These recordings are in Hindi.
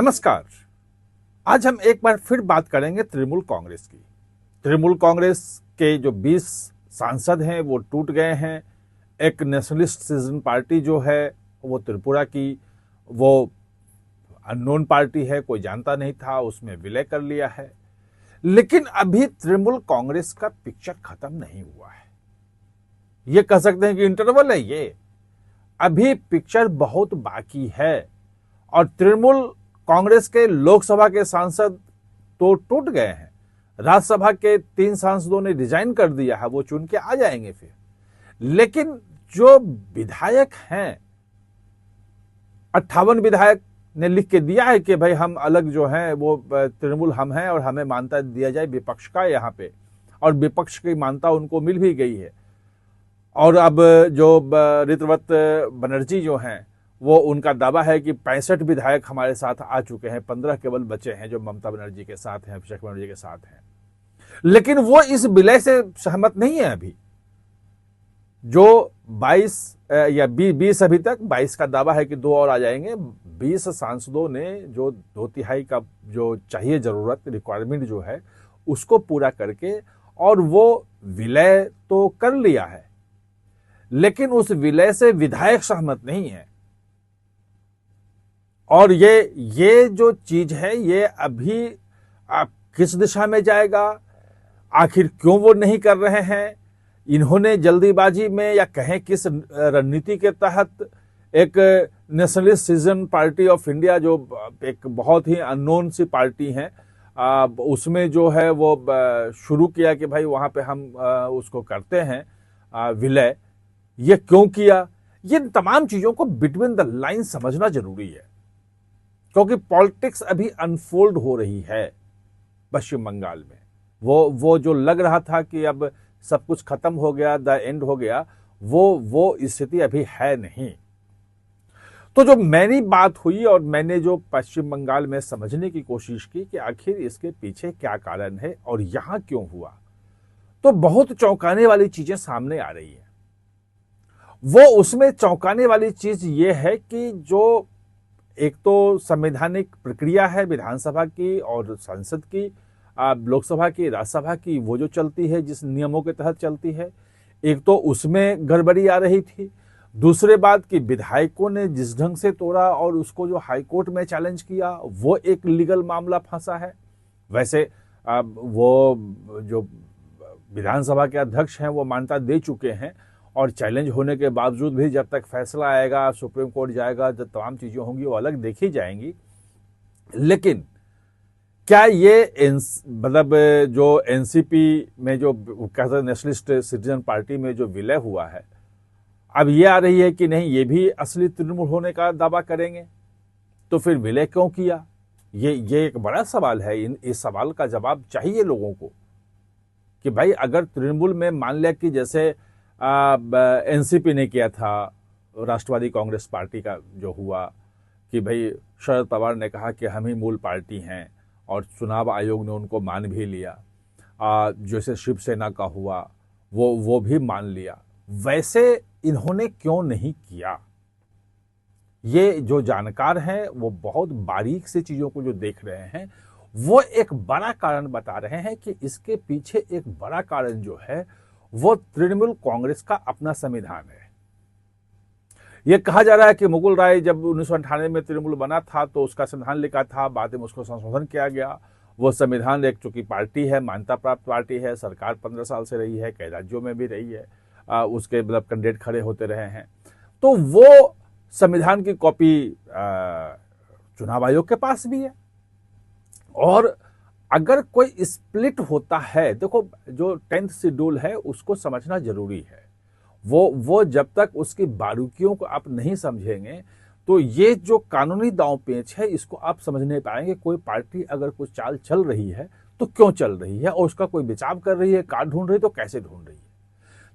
नमस्कार। आज हम एक बार फिर बात करेंगे तृणमूल कांग्रेस की। तृणमूल कांग्रेस के जो 20 सांसद हैं वो टूट गए हैं। एक नेशनलिस्ट सिटीजन पार्टी जो है वो त्रिपुरा की वो अननोन पार्टी है, कोई जानता नहीं था, उसमें विलय कर लिया है। लेकिन अभी तृणमूल कांग्रेस का पिक्चर खत्म नहीं हुआ है। ये कह सकते हैं कि इंटरवल है, ये अभी पिक्चर बहुत बाकी है। और तृणमूल कांग्रेस के लोकसभा के सांसद तो टूट गए हैं, राज्यसभा के 3 सांसदों ने रिजाइन कर दिया है, वो चुन के आ जाएंगे फिर। लेकिन जो विधायक हैं, 58 विधायक ने लिख के दिया है कि भाई हम अलग जो हैं वो तृणमूल हम हैं और हमें मान्यता दिया जाए विपक्ष का यहाँ पे, और विपक्ष की मान्यता उनको मिल भी गई है। और अब जो ऋतुव्रत बनर्जी जो हैं वो उनका दावा है कि 65 विधायक हमारे साथ आ चुके हैं, 15 केवल बचे हैं जो ममता बनर्जी के साथ हैं, अभिषेक बनर्जी के साथ हैं। लेकिन वो इस विलय से सहमत नहीं है। अभी जो 22 या 20 अभी तक 22 का दावा है कि 2 और आ जाएंगे। 20 सांसदों ने जो 2/3 का जो चाहिए जरूरत रिक्वायरमेंट जो है उसको पूरा करके और वो विलय तो कर लिया है, लेकिन उस विलय से विधायक सहमत नहीं है। और ये जो चीज है ये अभी किस दिशा में जाएगा, आखिर क्यों वो नहीं कर रहे हैं? इन्होंने जल्दीबाजी में या कहें किस रणनीति के तहत एक nationalist citizen party of India जो एक बहुत ही अननोन सी पार्टी है, उसमें जो है वो शुरू किया कि भाई वहां पे हम उसको करते हैं विलय। ये क्यों किया? ये तमाम चीजों को बिटवीन द लाइन समझना जरूरी है, क्योंकि पॉलिटिक्स अभी अनफोल्ड हो रही है पश्चिम बंगाल में। वो जो लग रहा था कि अब सब कुछ खत्म हो गया, द एंड हो गया, वो स्थिति अभी है नहीं। तो जो मेरी बात हुई और मैंने जो पश्चिम बंगाल में समझने की कोशिश की कि आखिर इसके पीछे क्या कारण है और यहां क्यों हुआ, तो बहुत चौंकाने वाली चीजें सामने आ रही है। वो उसमें चौंकाने वाली चीज ये है कि जो एक तो संवैधानिक प्रक्रिया है विधानसभा की और संसद की, लोकसभा की, राज्यसभा की, वो जो चलती है जिस नियमों के तहत चलती है, एक तो उसमें गड़बड़ी आ रही थी। दूसरे बात कि विधायकों ने जिस ढंग से तोड़ा और उसको जो हाईकोर्ट में चैलेंज किया वो एक लीगल मामला फंसा है। वैसे वो जो विधानसभा के अध्यक्ष हैं वो मान्यता दे चुके हैं, और चैलेंज होने के बावजूद भी जब तक फैसला आएगा, सुप्रीम कोर्ट जाएगा, जब तमाम चीजें होंगी वो अलग देखी जाएंगी। लेकिन क्या ये मतलब जो एनसीपी में जो कहते हैं नेशनलिस्ट सिटीजन पार्टी में जो विलय हुआ है, अब ये आ रही है कि नहीं ये भी असली तृणमूल होने का दावा करेंगे, तो फिर विलय क्यों किया? ये एक बड़ा सवाल है। इस सवाल का जवाब चाहिए लोगों को कि भाई अगर तृणमूल में मान लिया कि जैसे एनसीपी ने किया था, राष्ट्रवादी कांग्रेस पार्टी का जो हुआ कि भाई शरद पवार ने कहा कि हम ही मूल पार्टी हैं और चुनाव आयोग ने उनको मान भी लिया, जैसे शिवसेना का हुआ वो भी मान लिया, वैसे इन्होंने क्यों नहीं किया? ये जो जानकार हैं वो बहुत बारीक से चीजों को जो देख रहे हैं वो एक बड़ा कारण बता रहे हैं कि इसके पीछे एक बड़ा कारण जो है वो तृणमूल कांग्रेस का अपना संविधान है। यह कहा जा रहा है कि मुकुल राय जब 1998 में तृणमूल बना था तो उसका संविधान लिखा था, बाद में उसको संशोधन किया गया। वो संविधान एक चूंकि पार्टी है, मान्यता प्राप्त पार्टी है, सरकार 15 साल से रही है, कई राज्यों में भी रही है, उसके मतलब कैंडिडेट खड़े होते रहे हैं, तो वो संविधान की कॉपी चुनाव आयोग के पास भी है। और अगर कोई स्प्लिट होता है, देखो जो 10th शेड्यूल है उसको समझना जरूरी है। वो जब तक उसकी बारीकियों को आप नहीं समझेंगे तो ये जो कानूनी दांव पेच है इसको आप समझ नहीं पाएंगे। कोई पार्टी अगर कुछ चाल चल रही है तो क्यों चल रही है, और उसका कोई बचाव कर रही है, काट ढूंढ रही है तो कैसे ढूंढ रही है।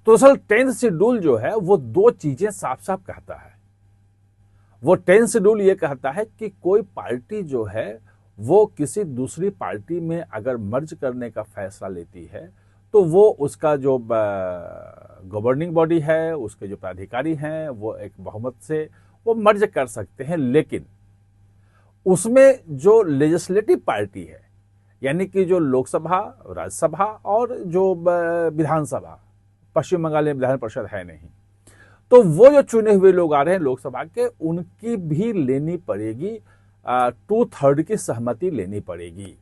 तो असल 10th शेड्यूल जो है वो 2 चीजें साफ साफ कहता है। वो 10th शेड्यूल ये कहता है कि कोई पार्टी जो है वो किसी दूसरी पार्टी में अगर मर्ज करने का फैसला लेती है तो वो उसका जो गवर्निंग बॉडी है, उसके जो प्राधिकारी हैं, वो एक बहुमत से वो मर्ज कर सकते हैं। लेकिन उसमें जो लेजिस्लेटिव पार्टी है, यानी कि जो लोकसभा, राज्यसभा और जो विधानसभा, पश्चिम बंगाल में विधान परिषद है नहीं, तो वो जो चुने हुए लोग आ रहे हैं लोकसभा के, उनकी भी लेनी पड़ेगी, 2/3 की सहमति लेनी पड़ेगी।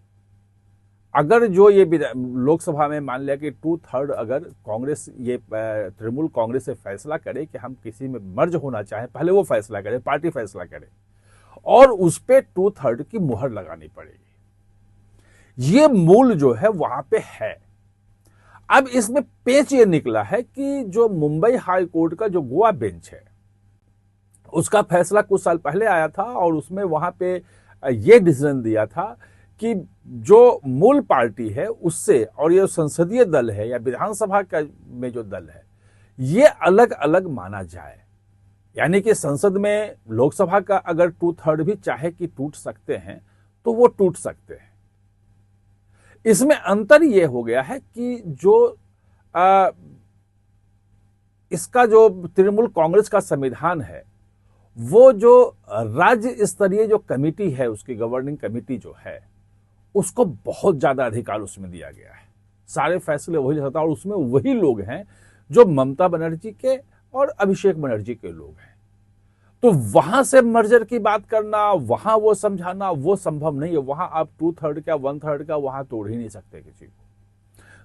अगर जो ये लोकसभा में मान लिया कि 2/3 अगर कांग्रेस, ये तृणमूल कांग्रेस से फैसला करे कि हम किसी में मर्ज होना चाहें, पहले वो फैसला करे, पार्टी फैसला करे, और उस पे 2/3 की मुहर लगानी पड़ेगी। ये मूल जो है वहां पे है। अब इसमें पेच ये निकला है कि जो मुंबई हाई कोर्ट का जो गोवा बेंच है, उसका फैसला कुछ साल पहले आया था और उसमें वहां पे ये डिसीजन दिया था कि जो मूल पार्टी है उससे, और ये संसदीय दल है या विधानसभा का में जो दल है, ये अलग अलग माना जाए। यानी कि संसद में लोकसभा का अगर 2/3 भी चाहे कि टूट सकते हैं तो वो टूट सकते हैं। इसमें अंतर यह हो गया है कि जो इसका जो तृणमूल कांग्रेस का संविधान है, वो जो राज्य स्तरीय जो कमेटी है, उसकी गवर्निंग कमेटी जो है, उसको बहुत ज्यादा अधिकार उसमें दिया गया है। सारे फैसले वही ले सकता है और उसमें वही लोग हैं जो ममता बनर्जी के और अभिषेक बनर्जी के लोग हैं। तो वहां से मर्जर की बात करना, वहां वो समझाना, वो संभव नहीं है। वहां आप 2/3 का 1/3 का वहां तोड़ ही नहीं सकते किसी को,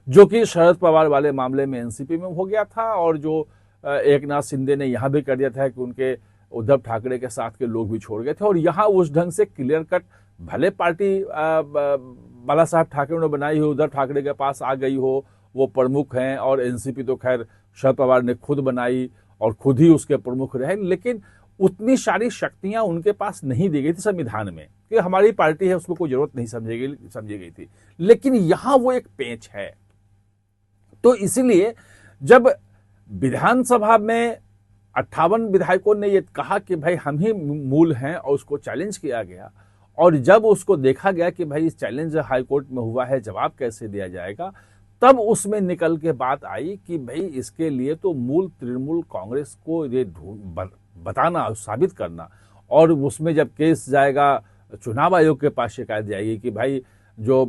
जो कि शरद पवार वाले मामले में एनसीपी में हो गया था और जो एकनाथ शिंदे ने यहां भी कर दिया था कि उनके उद्धव ठाकरे के साथ के लोग भी छोड़ गए थे। और यहां उस ढंग से क्लियर कट, भले पार्टी बाला साहब ठाकरे ने बनाई हो, उद्धव ठाकरे के पास आ गई हो, वो प्रमुख हैं, और एनसीपी तो खैर शरद पवार ने खुद बनाई और खुद ही उसके प्रमुख रहे, लेकिन उतनी सारी शक्तियां उनके पास नहीं दी गई थी संविधान में कि हमारी पार्टी है, उसको कोई जरूरत नहीं समझी गई थी। लेकिन यहां वो एक पेंच है। तो इसीलिए जब विधानसभा में 58 विधायकों ने ये कहा कि भाई हम ही मूल हैं और उसको चैलेंज किया गया, और जब उसको देखा गया कि भाई इस चैलेंज हाईकोर्ट में हुआ है, जवाब कैसे दिया जाएगा, तब उसमें निकल के बात आई कि भाई इसके लिए तो मूल तृणमूल कांग्रेस को ये बताना, साबित करना, और उसमें जब केस जाएगा चुनाव आयोग के पास शिकायत जाएगी कि भाई जो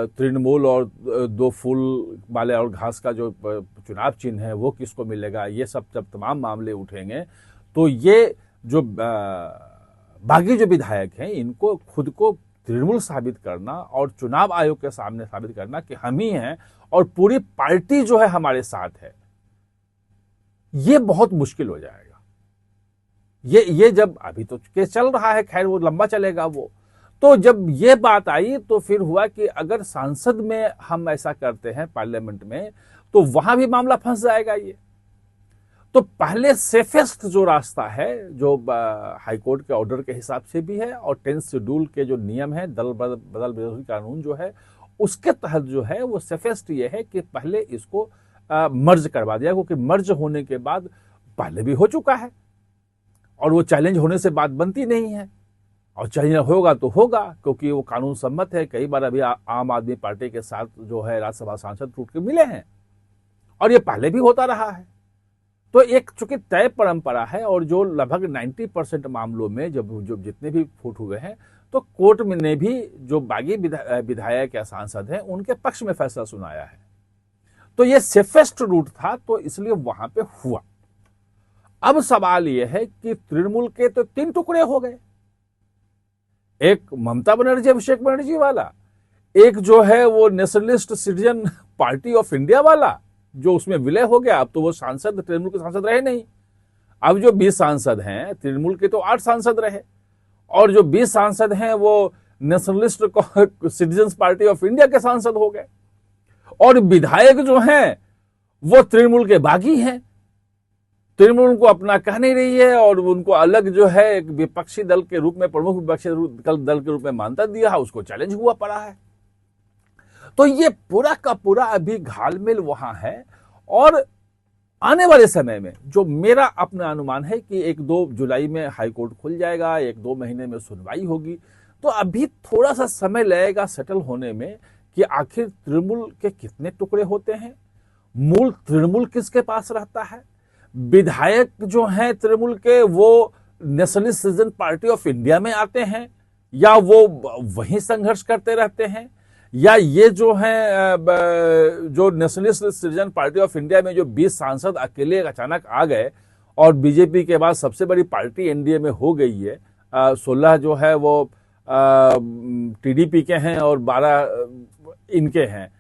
तृणमूल और 2 फूल वाले और घास का जो चुनाव चिन्ह है वो किसको मिलेगा, ये सब जब तमाम मामले उठेंगे, तो ये जो बागी जो विधायक हैं, इनको खुद को तृणमूल साबित करना और चुनाव आयोग के सामने साबित करना कि हम ही हैं और पूरी पार्टी जो है हमारे साथ है, ये बहुत मुश्किल हो जाएगा। ये जब अभी तो केस चल रहा है, खैर वो लंबा चलेगा वो, तो जब ये बात आई तो फिर हुआ कि अगर संसद में हम ऐसा करते हैं, पार्लियामेंट में, तो वहां भी मामला फंस जाएगा ये। तो पहले सेफेस्ट जो रास्ता है, जो हाईकोर्ट के ऑर्डर के हिसाब से भी है और 10th शेड्यूल के जो नियम है, दल बदल विरोधी कानून जो है, उसके तहत जो है वो सेफेस्ट ये है कि पहले इसको मर्ज करवा दिया, क्योंकि मर्ज होने के बाद पहले भी हो चुका है और वो चैलेंज होने से बात बनती नहीं है, और चैलेंज होगा तो होगा क्योंकि वो कानून सम्मत है। कई बार अभी आम आदमी पार्टी के साथ जो है राज्यसभा सांसद टूट के मिले हैं और ये पहले भी होता रहा है। तो एक चूंकि तय परंपरा है, और जो लगभग 90% मामलों में जो जितने भी फूट हुए हैं, तो कोर्ट में ने भी जो बागी विधायक या सांसद हैं उनके पक्ष में फैसला सुनाया है। तो ये सेफेस्ट रूट था, तो इसलिए वहां पे हुआ। अब सवाल यह है कि तृणमूल के तो 3 टुकड़े हो गए, एक ममता बनर्जी अभिषेक बनर्जी वाला, एक जो है वो nationalist citizen party of India वाला जो उसमें विलय हो गया। अब तो वो सांसद तृणमूल के सांसद रहे नहीं। अब जो 20 सांसद हैं तृणमूल के, तो 8 सांसद रहे, और जो 20 सांसद हैं वो nationalist citizen party of India के सांसद हो गए, और विधायक जो हैं वो तृणमूल के बागी हैं। तृणमूल को अपना कह नहीं रही है और उनको अलग जो है एक विपक्षी दल के रूप में, प्रमुख विपक्षी दल के रूप में मान्यता दिया है, उसको चैलेंज हुआ पड़ा है। तो ये पूरा का पूरा अभी घालमेल वहां है, और आने वाले समय में जो मेरा अपना अनुमान है कि 1-2 जुलाई में हाईकोर्ट खुल जाएगा, 1-2 महीने में सुनवाई होगी। तो अभी थोड़ा सा समय लगेगा सेटल होने में कि आखिर तृणमूल के कितने टुकड़े होते हैं, मूल तृणमूल किसके पास रहता है, विधायक जो हैं तृणमूल के वो nationalist citizen party of India में आते हैं या वो वहीं संघर्ष करते रहते हैं, या ये जो है जो nationalist citizen party of India में जो 20 सांसद अकेले अचानक आ गए और बीजेपी के बाद सबसे बड़ी पार्टी एनडीए में हो गई है, 16 जो है वो टीडीपी के हैं और 12 इनके हैं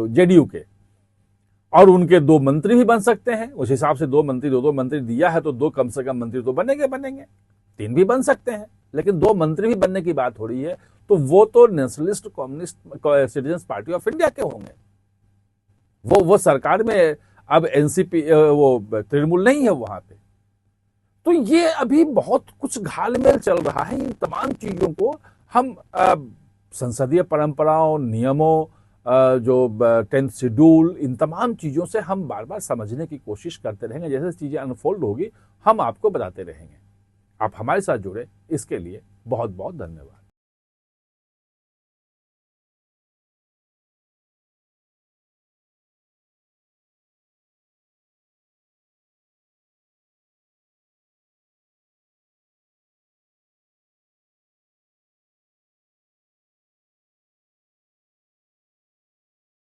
जेडीयू के, और उनके 2 मंत्री भी बन सकते हैं। उस हिसाब से 2 मंत्री, 2 मंत्री दिया है तो 2 कम से कम मंत्री तो बनेंगे, 3 भी बन सकते हैं, लेकिन 2 मंत्री भी बनने की बात हो रही है, तो वो तो nationalist communist citizen party of India के होंगे। वो सरकार में अब एनसीपी वो तृणमूल नहीं है वहां पे। तो ये अभी बहुत कुछ घालमेल चल रहा है। इन तमाम चीजों को हम संसदीय परंपराओं, नियमों, जो 10th शेड्यूल, इन तमाम चीजों से हम बार बार समझने की कोशिश करते रहेंगे। जैसे चीजें अनफोल्ड होगी हम आपको बताते रहेंगे। आप हमारे साथ जुड़े, इसके लिए बहुत बहुत धन्यवाद।